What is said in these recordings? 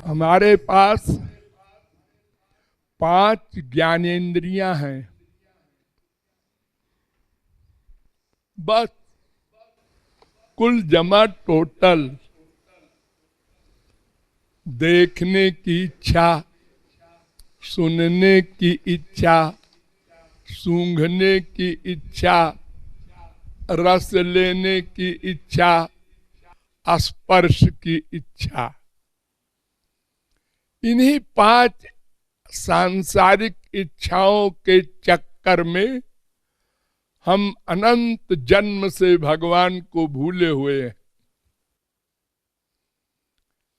हमारे पास 5 ज्ञानेंद्रियां हैं, बस कुल जमा टोटल देखने की इच्छा, सुनने की इच्छा, सूंघने की इच्छा, रस लेने की इच्छा, स्पर्श की इच्छा, इन्हीं 5 सांसारिक इच्छाओं के चक्कर में हम अनंत जन्म से भगवान को भूले हुए हैं।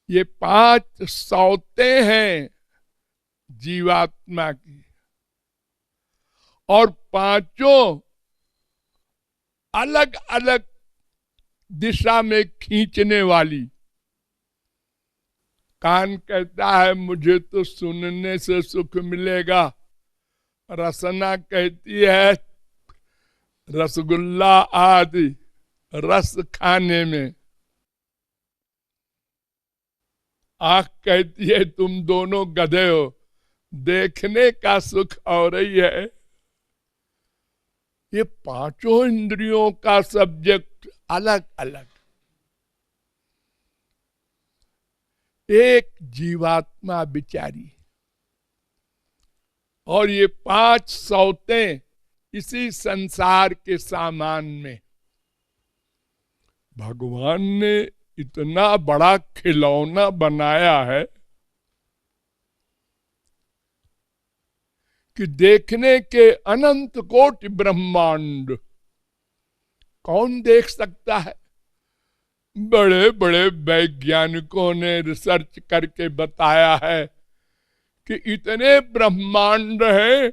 ये 5 सौतें हैं जीवात्मा की, और पांचों अलग अलग दिशा में खींचने वाली। कान कहता है मुझे तो सुनने से सुख मिलेगा, रसना कहती है रसगुल्ला आदि रस खाने में, आंख कहती है तुम दोनों गधे हो, देखने का सुख और ही है। ये पांचों इंद्रियों का सब्जेक्ट अलग अलग। एक जीवात्मा बिचारी, और ये 5 सौतें इसी संसार के सामान में। भगवान ने इतना बड़ा खिलौना बनाया है कि देखने के अनंत कोटि ब्रह्मांड कौन देख सकता है। बड़े बड़े वैज्ञानिकों ने रिसर्च करके बताया है कि इतने ब्रह्मांड हैं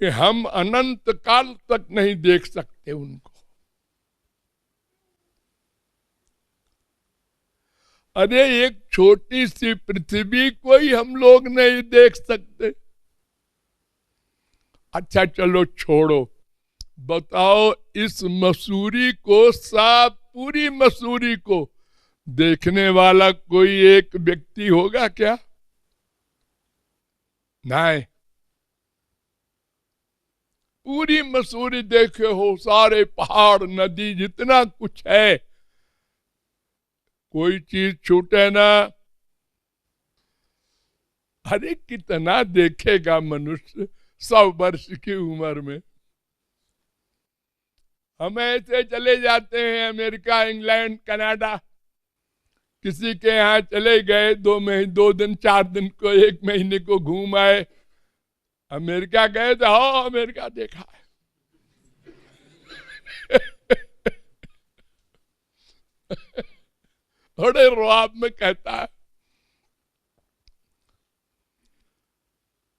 कि हम अनंत काल तक नहीं देख सकते उनको। अरे एक छोटी सी पृथ्वी को ही हम लोग नहीं देख सकते। अच्छा चलो छोड़ो, बताओ इस मसूरी को, सब पूरी मसूरी को देखने वाला कोई एक व्यक्ति होगा क्या? नहीं। पूरी मसूरी देखे हो, सारे पहाड़ नदी जितना कुछ है, कोई चीज छूटे ना। अरे कितना देखेगा मनुष्य 100 वर्ष की उम्र में। हम ऐसे चले जाते हैं अमेरिका, इंग्लैंड, कनाडा, किसी के यहाँ चले गए 2 दिन 4 दिन को, 1 महीने को घूम आए। अमेरिका गए तो हाँ अमेरिका देखा है। बड़े रुआब में कहता है।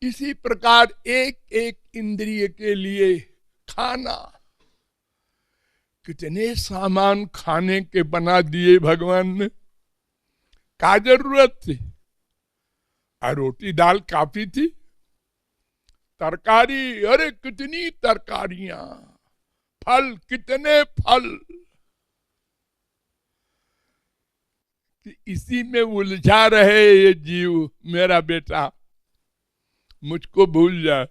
इसी प्रकार एक एक इंद्रिय के लिए खाना, कितने सामान खाने के बना दिए भगवान ने। क्या जरूरत थी? रोटी दाल काफी थी। तरकारी, अरे कितनी तरकारियां, फल, कितने फल, कि इसी में उलझा रहे ये जीव। मेरा बेटा मुझको भूल जाए।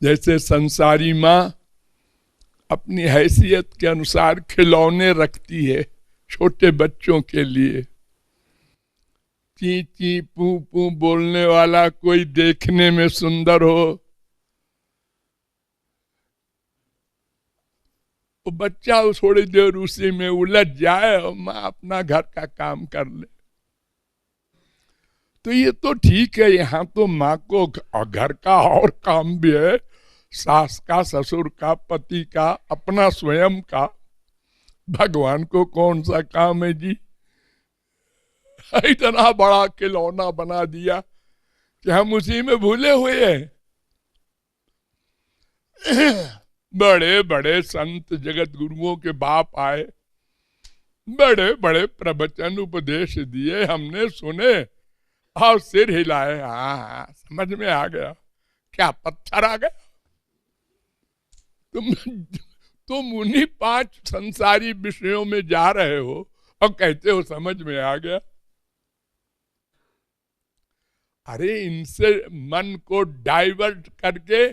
जैसे संसारी माँ अपनी हैसियत के अनुसार खिलौने रखती है छोटे बच्चों के लिए। ची ची पू पू बोलने वाला कोई देखने में सुंदर हो, वो बच्चा थोड़ी देर उसी में उलझ जाए और माँ अपना घर का काम कर ले। तो ये तो ठीक है, यहाँ तो माँ को घर का और काम भी है, सास का, ससुर का, पति का, अपना स्वयं का। भगवान को कौन सा काम है जी? इतना बड़ा खिलौना बना दिया कि हम उसी में भूले हुए हैं। बड़े बड़े संत जगत गुरुओं के बाप आए, बड़े बड़े प्रवचन उपदेश दिए, हमने सुने और सिर हिलाए। हाँ हाँ समझ में आ गया। क्या पत्थर आ गया? तुम उन्हीं 5 संसारी विषयों में जा रहे हो और कहते हो समझ में आ गया। अरे इनसे मन को डाइवर्ट करके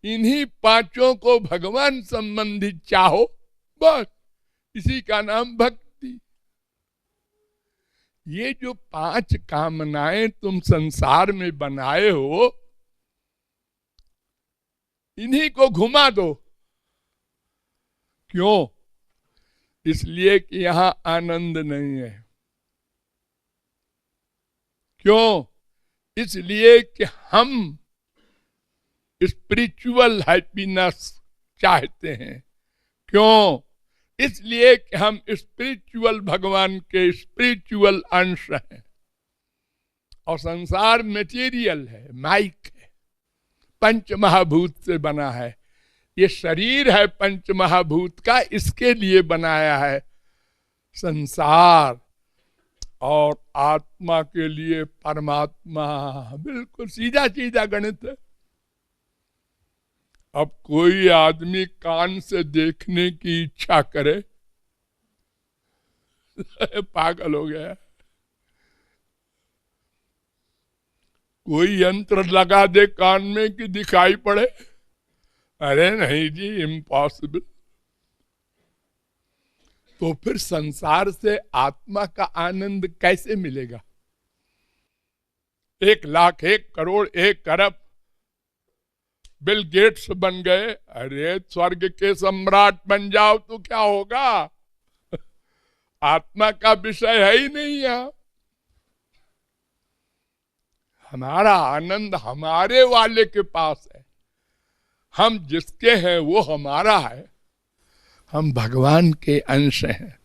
इन्हीं पांचों को भगवान संबंधित चाहो, बस इसी का नाम भक्ति। ये जो पांच कामनाएं तुम संसार में बनाए हो, इन्हीं को घुमा दो। क्यों? इसलिए कि यहां आनंद नहीं है। क्यों? इसलिए कि हम स्पिरिचुअल हैप्पीनेस चाहते हैं। क्यों? इसलिए कि हम स्पिरिचुअल भगवान के स्पिरिचुअल अंश हैं, और संसार मटेरियल है, माइक है, पंच महाभूत से बना है। ये शरीर है पंच महाभूत का, इसके लिए बनाया है संसार, और आत्मा के लिए परमात्मा। बिल्कुल सीधा सीधा गणित है। अब कोई आदमी कान से देखने की इच्छा करे, पागल हो गया। कोई यंत्र लगा दे कान में कि दिखाई पड़े, अरे नहीं जी, इम्पॉसिबल। तो फिर संसार से आत्मा का आनंद कैसे मिलेगा? 1 लाख, 1 करोड़, 1 अरब बिल गेट्स बन गए, अरे स्वर्ग के सम्राट बन जाओ तो क्या होगा? आत्मा का विषय है ही नहीं यहां। हमारा आनंद हमारे वाले के पास है। हम जिसके हैं वो हमारा है। हम भगवान के अंश हैं।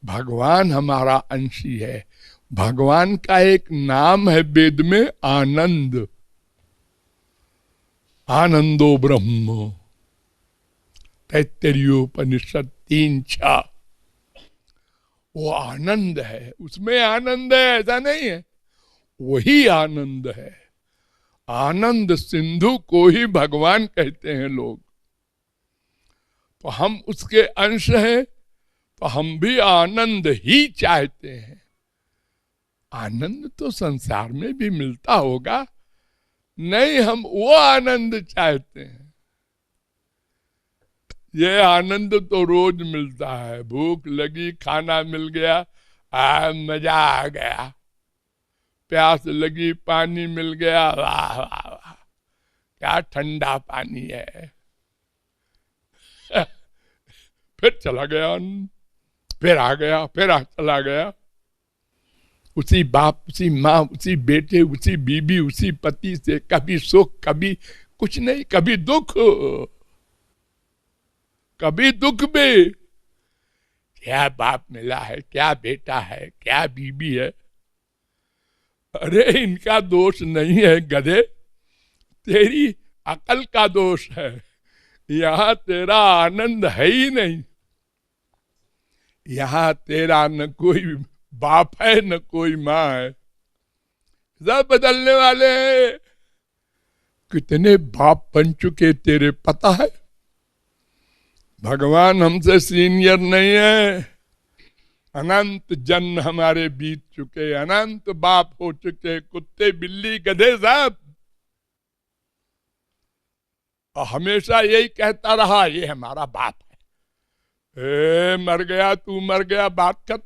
भगवान हमारा अंशी है। भगवान का एक नाम है वेद में, आनंद। आनंदो ब्रह्म, तैत्तरीयोपनिषद 3:6। वो आनंद है, उसमें आनंद है ऐसा नहीं है, वही आनंद है। आनंद सिंधु को ही भगवान कहते हैं लोग। तो हम उसके अंश हैं, तो हम भी आनंद ही चाहते हैं। आनंद तो संसार में भी मिलता होगा, नहीं, हम वो आनंद चाहते हैं। ये आनंद तो रोज मिलता है। भूख लगी, खाना मिल गया, मजा आ गया। प्यास लगी, पानी मिल गया, वाह वाह वाह, क्या ठंडा पानी है। फिर चला गया, फिर आ गया, फिर चला गया। उसी बाप, उसी माँ, उसी बेटे, उसी बीबी, उसी पति से कभी सुख, कभी कुछ नहीं, कभी दुख, कभी दुख भी। क्या बाप मिला है, क्या बेटा है, क्या बीबी है। अरे इनका दोष नहीं है गधे, तेरी अकल का दोष है। यहां तेरा आनंद है ही नहीं। यहां तेरा न कोई बाप है न कोई माँ है, सब बदलने वाले हैं। कितने बाप बन चुके तेरे पता है? भगवान हमसे सीनियर नहीं है। अनंत जन्म हमारे बीत चुके, अनंत बाप हो चुके, कुत्ते बिल्ली गधे सब। और हमेशा यही कहता रहा, ये हमारा बाप है। मर गया, तू मर गया, बात खत्म।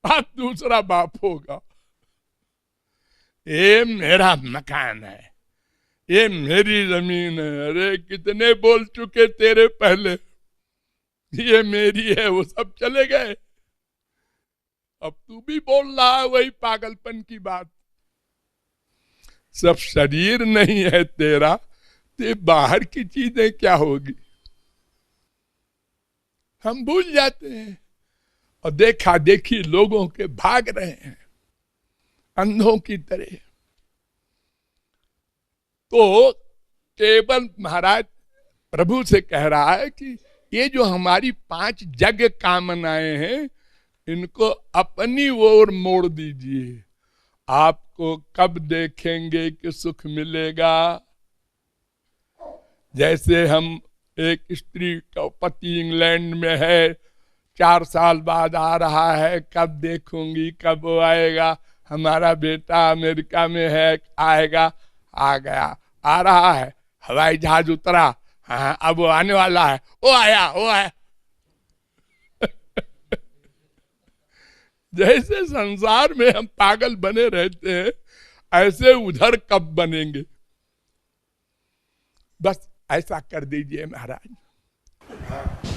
अब दूसरा बाप होगा। ये मेरा मकान है, ये मेरी जमीन है। अरे कितने बोल चुके तेरे पहले, ये मेरी है, वो सब चले गए। अब तू भी बोल रहा है वही पागलपन की बात। सब शरीर नहीं है तेरा, ते बाहर की चीजें क्या होगी? हम भूल जाते हैं और देखा देखी लोगों के भाग रहे हैं अंधों की तरह। तो केवल महाराज प्रभु से कह रहा है कि ये जो हमारी 5 जग कामनाएं हैं, इनको अपनी ओर मोड़ दीजिए। आपको कब देखेंगे कि सुख मिलेगा? जैसे हम एक स्त्री का पति इंग्लैंड में है, 4 साल बाद आ रहा है, कब देखूंगी, कब वो आएगा। हमारा बेटा अमेरिका में है, आएगा, आ गया, आ रहा है, हवाई जहाज उतरा, हाँ अब वो आने वाला है, वो आया, वो आया। जैसे संसार में हम पागल बने रहते हैं, ऐसे उधर कब बनेंगे? बस ऐसा कर दीजिए महाराज।